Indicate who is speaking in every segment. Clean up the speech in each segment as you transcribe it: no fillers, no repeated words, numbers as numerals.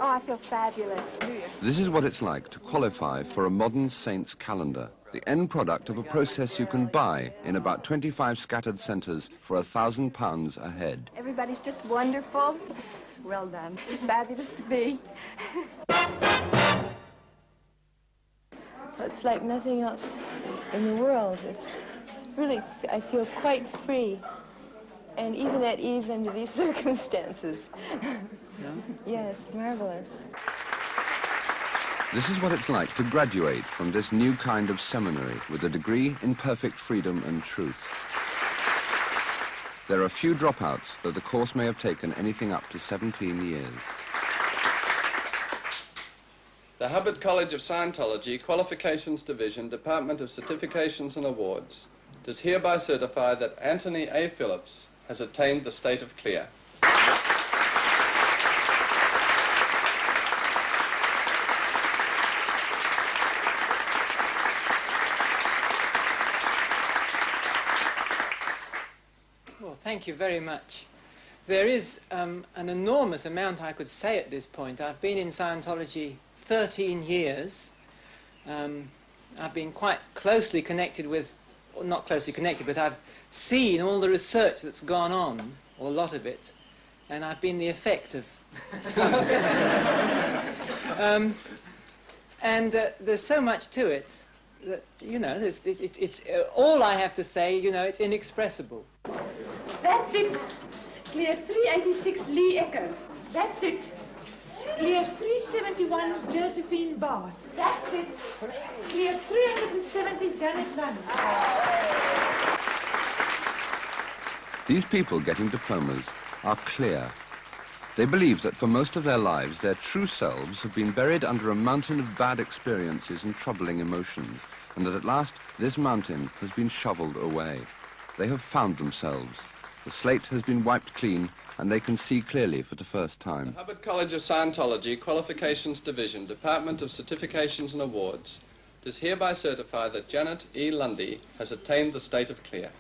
Speaker 1: Oh, I feel fabulous.
Speaker 2: This is what it's like to qualify for a modern saint's calendar, the end product of a process you can buy in about 25 scattered centres for £1,000 a head.
Speaker 1: Everybody's just wonderful. Well done. She's fabulous to be. It's like nothing else in the world. It's really, I feel quite free and even at ease under these circumstances.
Speaker 3: No?
Speaker 1: Yes, marvelous.
Speaker 2: This is what it's like to graduate from this new kind of seminary with a degree in perfect freedom and truth. There are few dropouts, though the course may have taken anything up to 17 years.
Speaker 4: The Hubbard College of Scientology, Qualifications Division, Department of Certifications and Awards, does hereby certify that Anthony A. Phillips has attained the state of clear.
Speaker 3: Well, thank you very much. There is an enormous amount I could say at this point. I've been in Scientology 13 years. I've been quite closely connected with, or not closely connected, but I've seen all the research that's gone on, or a lot of it, and I've been the effect of some of it. There's so much to it that, you know, it's all I have to say, you know, it's inexpressible.
Speaker 5: That's it. Clear 386 Lee Echo. That's it. Clear 371 Josephine Barth. That's it. Clear 370 Janet Lunn.
Speaker 2: These people getting diplomas are clear. They believe that for most of their lives, their true selves have been buried under a mountain of bad experiences and troubling emotions, and that at last this mountain has been shoveled away. They have found themselves. The slate has been wiped clean, and they can see clearly for the first time.
Speaker 4: The Hubbard College of Scientology, Qualifications Division, Department of Certifications and Awards, does hereby certify that Janet E. Lundy has attained the state of clear.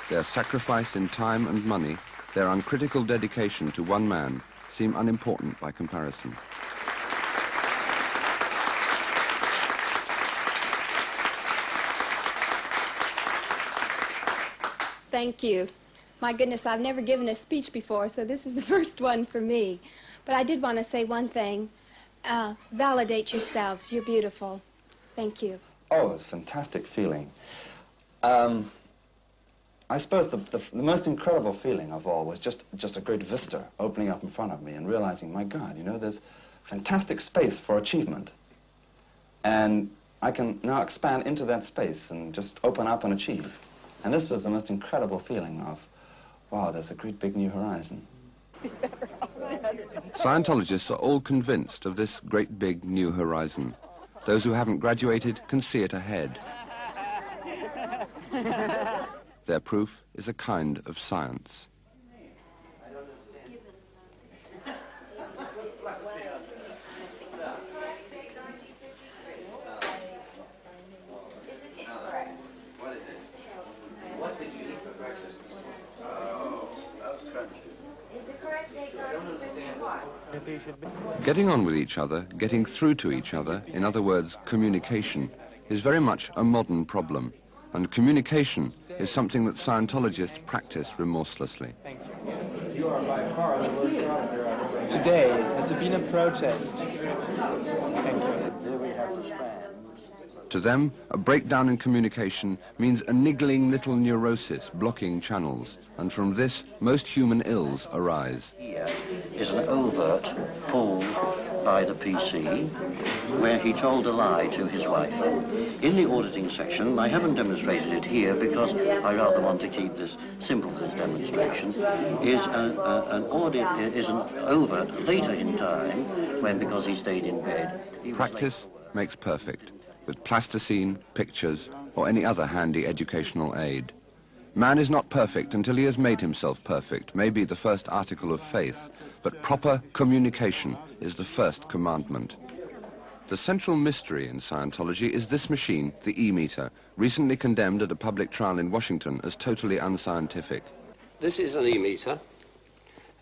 Speaker 2: Their sacrifice in time and money, their uncritical dedication to one man, seem unimportant by comparison.
Speaker 1: Thank you. My goodness, I've never given a speech before, so this is the first one for me. But I did want to say one thing. Validate yourselves. You're beautiful. Thank you.
Speaker 6: Oh, it's a fantastic feeling. I suppose the most incredible feeling of all was just a great vista opening up in front of me and realizing, my God, you know, there's fantastic space for achievement. And I can now expand into that space and just open up and achieve. And this was the most incredible feeling of, wow, there's a great big new horizon.
Speaker 2: Scientologists are all convinced of this great big new horizon. Those who haven't graduated can see it ahead. Their proof is a kind of science. Getting on with each other, getting through to each other, in other words, communication, is very much a modern problem. And communication is something that Scientologists practice remorselessly.
Speaker 3: Thank you. You are by far the worst doctor. Today has been a protest. Thank you. Here we have the strand.
Speaker 2: To them, a breakdown in communication means a niggling little neurosis blocking channels, and from this, most human ills arise.
Speaker 7: Here is an overt pull by the PC where he told a lie to his wife. In the auditing section, I haven't demonstrated it here because I rather want to keep this simple, this demonstration, is an overt later in time when, because he stayed in bed.
Speaker 2: Practice makes perfect, with plasticine, pictures, or any other handy educational aid. Man is not perfect until he has made himself perfect, may be the first article of faith, but proper communication is the first commandment. The central mystery in Scientology is this machine, the E-meter, recently condemned at a public trial in Washington as totally unscientific.
Speaker 8: This is an E-meter,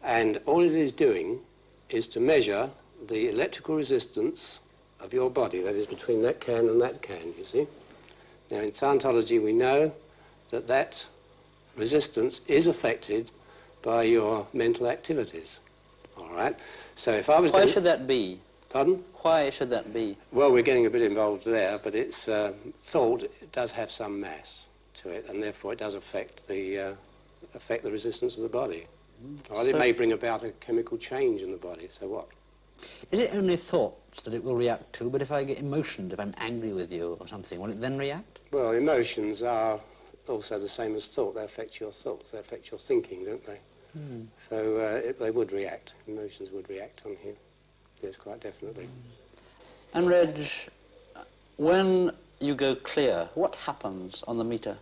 Speaker 8: and all it is doing is to measure the electrical resistance of your body, that is between that can and that can, you see. Now in Scientology we know that that resistance is affected by your mental activities, all right? So if I was...
Speaker 9: Why should that be?
Speaker 8: Pardon?
Speaker 9: Why should that be?
Speaker 8: Well, we're getting a bit involved there, but it's thought it does have some mass to it, and therefore it does affect the resistance of the body. Or it may bring about a chemical change in the body, so what?
Speaker 9: Is it only thoughts that it will react to, but if I get emotions, if I'm angry with you or something, will it then react?
Speaker 8: Well, emotions are also the same as thought. They affect your thoughts, they affect your thinking, don't they? So they would react, emotions would react on here, yes, quite definitely.
Speaker 9: And Reg, when you go clear, what happens on the meter?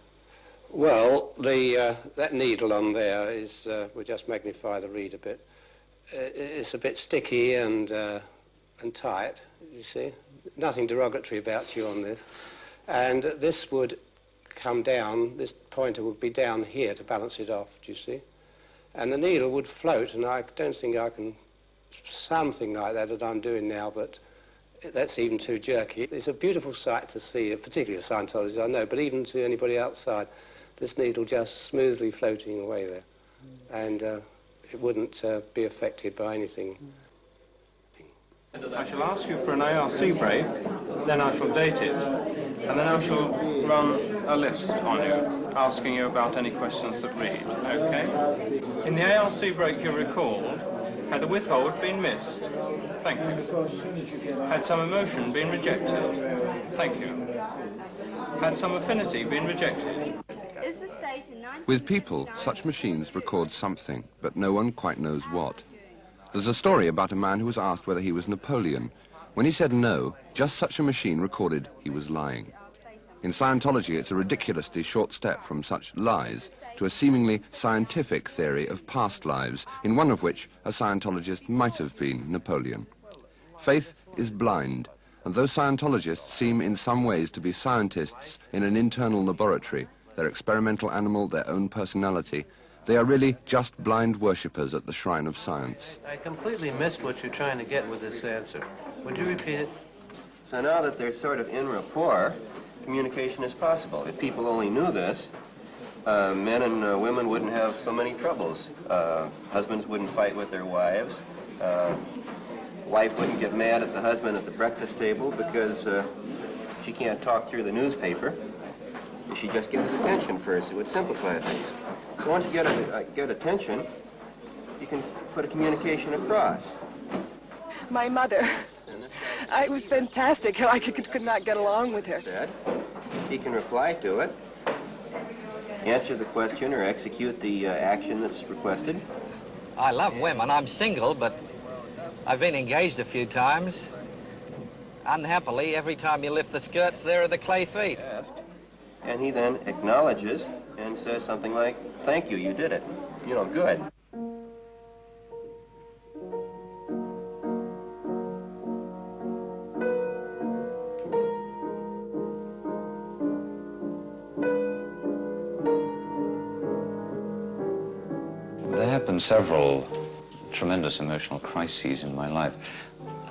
Speaker 8: Well, that needle on there is, we'll just magnify the read a bit. It's a bit sticky and tight, you see. Nothing derogatory about you on this. And this would come down, this pointer would be down here to balance it off, do you see? And the needle would float, and I don't think I can, something like that I'm doing now, but that's even too jerky. It's a beautiful sight to see, particularly a Scientologist, I know, but even to anybody outside, this needle just smoothly floating away there. And it wouldn't be affected by anything.
Speaker 10: I shall ask you for an ARC break, then I shall date it, and then I shall run a list on you, asking you about any questions that read, okay? In the ARC break you recalled, had the withhold been missed? Thank you. Had some emotion been rejected? Thank you. Had some affinity been rejected?
Speaker 2: With people, such machines record something, but no one quite knows what. There's a story about a man who was asked whether he was Napoleon. When he said no, just such a machine recorded he was lying. In Scientology, it's a ridiculously short step from such lies to a seemingly scientific theory of past lives, in one of which a Scientologist might have been Napoleon. Faith is blind, and though Scientologists seem in some ways to be scientists in an internal laboratory, their experimental animal, their own personality, they are really just blind worshippers at the shrine of science.
Speaker 11: I completely missed what you're trying to get with this answer. Would you repeat it?
Speaker 12: So now that they're sort of in rapport, communication is possible. If people only knew this, men and women wouldn't have so many troubles. Husbands wouldn't fight with their wives. Wife wouldn't get mad at the husband at the breakfast table because she can't talk through the newspaper. She just gets attention first. It would simplify things. So once you get attention, you can put a communication across.
Speaker 13: My mother. It was fantastic. I could not get along with her.
Speaker 12: He can reply to it, answer the question, or execute the action that's requested.
Speaker 14: I love women. I'm single, but I've been engaged a few times. Unhappily, every time you lift the skirts, there are the clay feet.
Speaker 12: And he then acknowledges and says something like, "Thank you, you did it. You know, good."
Speaker 15: There have been several tremendous emotional crises in my life.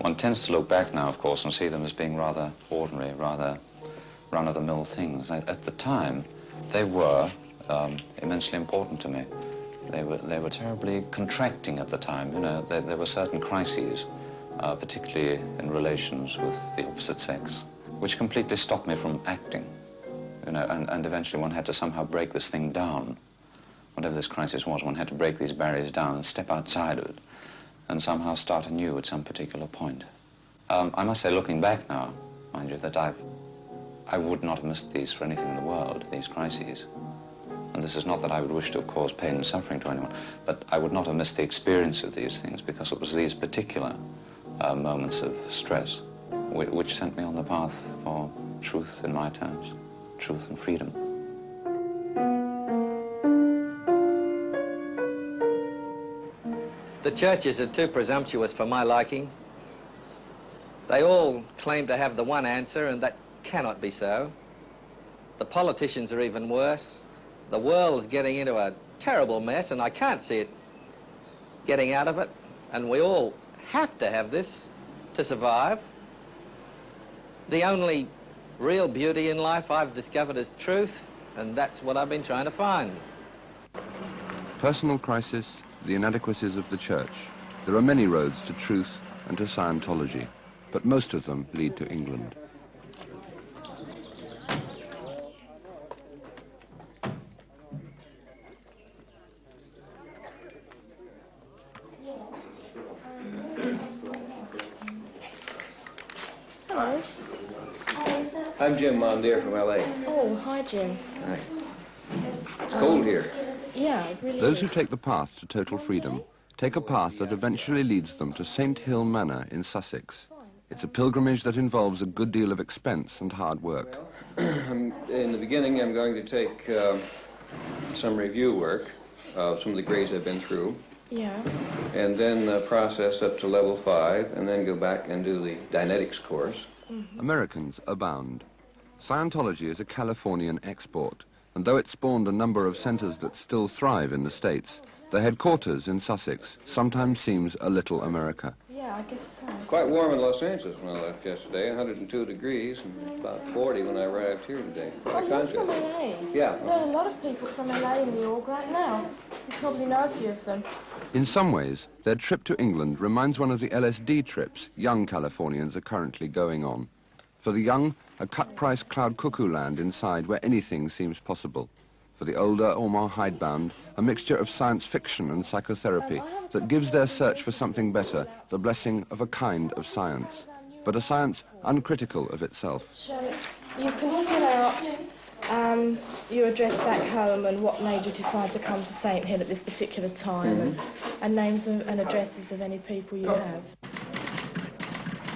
Speaker 15: One tends to look back now, of course, and see them as being rather ordinary, rather run-of-the-mill things. At the time, they were immensely important to me. They were terribly contracting at the time. You know, there were certain crises, particularly in relations with the opposite sex, which completely stopped me from acting. You know, and eventually one had to somehow break this thing down. Whatever this crisis was, one had to break these barriers down and step outside of it and somehow start anew at some particular point. I must say, looking back now, mind you, that I would not have missed these for anything in the world, these crises. And this is not that I would wish to have caused pain and suffering to anyone, but I would not have missed the experience of these things because it was these particular moments of stress which sent me on the path for truth in my terms, truth and freedom.
Speaker 14: The churches are too presumptuous for my liking. They all claim to have the one answer, and that cannot be so. The politicians are even worse. The world's getting into a terrible mess, and I can't see it getting out of it. And we all have to have this to survive. The only real beauty in life I've discovered is truth, and that's what I've been trying to find.
Speaker 2: Personal crisis, the inadequacies of the church. There are many roads to truth and to Scientology, but most of them lead to England.
Speaker 16: Hello.
Speaker 17: I'm Jim Mondier from LA.
Speaker 16: Oh, hi, Jim.
Speaker 17: Hi. It's cold here.
Speaker 16: Yeah, it really
Speaker 2: Those
Speaker 16: is.
Speaker 2: who take the path to total freedom take a path that eventually leads them to St. Hill Manor in Sussex. It's a pilgrimage that involves a good deal of expense and hard work.
Speaker 17: In the beginning, I'm going to take some review work of some of the grades I've been through.
Speaker 16: Yeah.
Speaker 17: And then process up to level 5, and then go back and do the Dynetics course.
Speaker 2: Americans abound. Scientology is a Californian export, and though it spawned a number of centers that still thrive in the States, the headquarters in Sussex sometimes seems a little America.
Speaker 16: Yeah, I guess so.
Speaker 17: Quite warm in Los Angeles when I left yesterday, 102 degrees, and about 40 when I arrived here today.
Speaker 16: Oh, you're from LA?
Speaker 17: Yeah.
Speaker 16: There are a lot of people from LA in New York right now. You probably know a few of them.
Speaker 2: In some ways, their trip to England reminds one of the LSD trips young Californians are currently going on. For the young, a cut-price cloud cuckoo land inside where anything seems possible. For the older or more hidebound, a mixture of science fiction and psychotherapy that gives their search for something better the blessing of a kind of science, but a science uncritical of itself.
Speaker 16: So you can fill out your address back home and what made you decide to come to St. Hill at this particular time, and names and addresses of any people you have.